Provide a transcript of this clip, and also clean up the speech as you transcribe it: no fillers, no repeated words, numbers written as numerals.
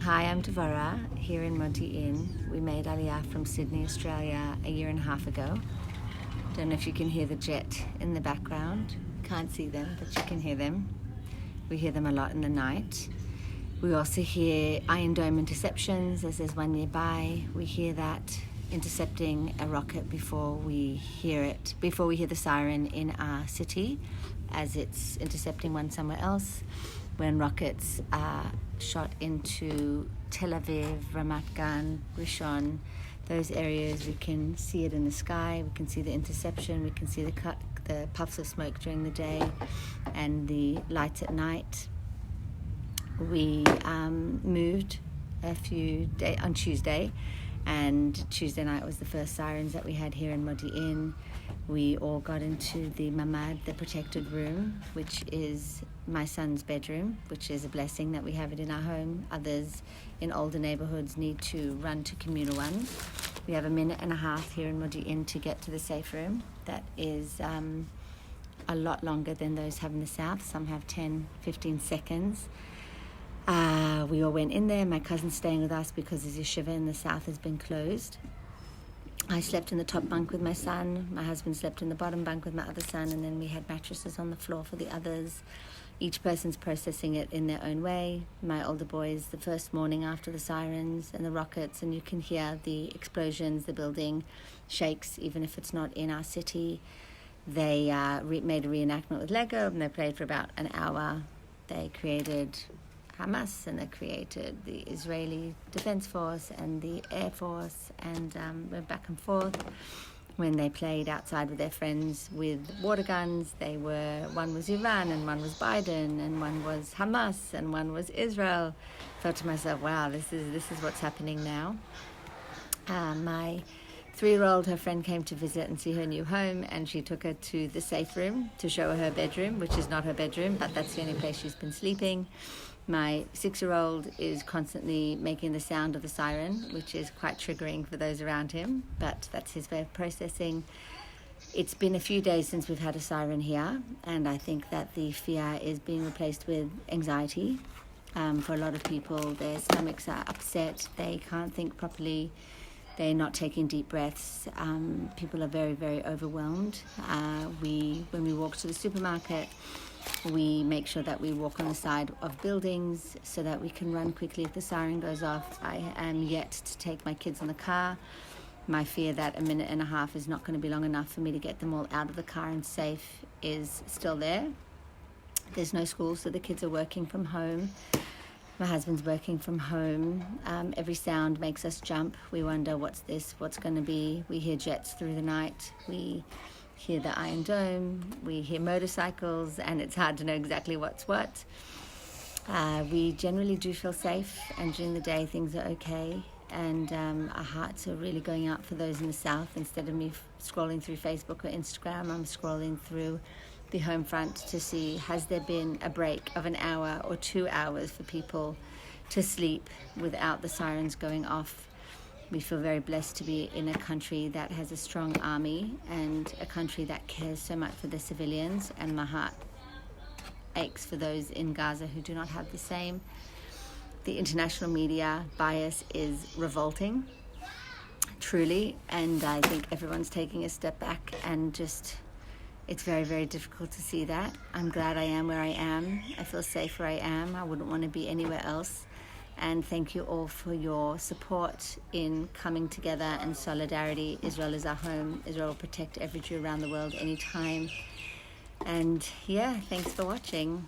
Hi, I'm Devora here in Modiin. We made Aliyah from Sydney, Australia a year and a half ago. Don't know if you can hear the jet in the background. Can't see them, but you can hear them. We hear them a lot in the night. We also hear Iron Dome interceptions, as there's one nearby. We hear that intercepting a rocket before we hear the siren in our city, as it's intercepting one somewhere else. When rockets are shot into Tel Aviv, Ramat Gan, Rishon, those areas, we can see it in the sky, we can see the interception, we can see the puffs of smoke during the day and the lights at night. We moved on Tuesday, and Tuesday night was the first sirens that we had here in Modiin. We all got into the mamad, the protected room, which is my son's bedroom, which is a blessing that we have it in our home. Others in older neighborhoods need to run to communal ones. We have a minute and a half here in Modiin to get to the safe room. That is a lot longer than those have in the south. Some have 10, 15 seconds. We all went in there. My cousin's staying with us because his yeshiva in the south has been closed. I slept in the top bunk with my son. My husband slept in the bottom bunk with my other son, and then we had mattresses on the floor for the others. Each person's processing it in their own way. My older boys, the first morning after the sirens and the rockets, and you can hear the explosions, the building shakes, even if it's not in our city. They made a reenactment with Lego, and they played for about an hour. They created Hamas, and they created the Israeli Defense Force and the Air Force, and went back and forth. When they played outside with their friends with water guns, one was Iran, and one was Biden, and one was Hamas, and one was Israel. I thought to myself, wow, this is what's happening now. My 3-year-old, her friend came to visit and see her new home, and she took her to the safe room to show her bedroom, which is not her bedroom, but that's the only place she's been sleeping. My 6-year-old is constantly making the sound of the siren, which is quite triggering for those around him, but that's his way of processing. It's been a few days since we've had a siren here, and I think that the fear is being replaced with anxiety. For a lot of people, their stomachs are upset, they can't think properly, they're not taking deep breaths. People are very, very overwhelmed. When we walk to the supermarket, we make sure that we walk on the side of buildings so that we can run quickly if the siren goes off. I am yet to take my kids in the car. My fear that a minute and a half is not going to be long enough for me to get them all out of the car and safe is still there. There's no school, so the kids are working from home. My husband's working from home. Every sound makes us jump. We wonder, what's this? What's going to be? We hear jets through the night. We hear the Iron Dome. We hear motorcycles, and it's hard to know exactly what's what. We generally do feel safe, and during the day things are okay. And our hearts are really going out for those in the south. Instead of me scrolling through Facebook or Instagram, I'm scrolling through the home front to see, has there been a break of an hour or 2 hours for people to sleep without the sirens going off. We feel very blessed to be in a country that has a strong army and a country that cares so much for the civilians, and my heart aches for those in Gaza who do not have the same. The international media bias is revolting, truly, and I think everyone's taking a step back, and it's very, very difficult to see that. I'm glad I am where I am. I feel safe where I am. I wouldn't want to be anywhere else. And thank you all for your support in coming together and solidarity. Israel is our home. Israel will protect every Jew around the world anytime. And yeah, thanks for watching.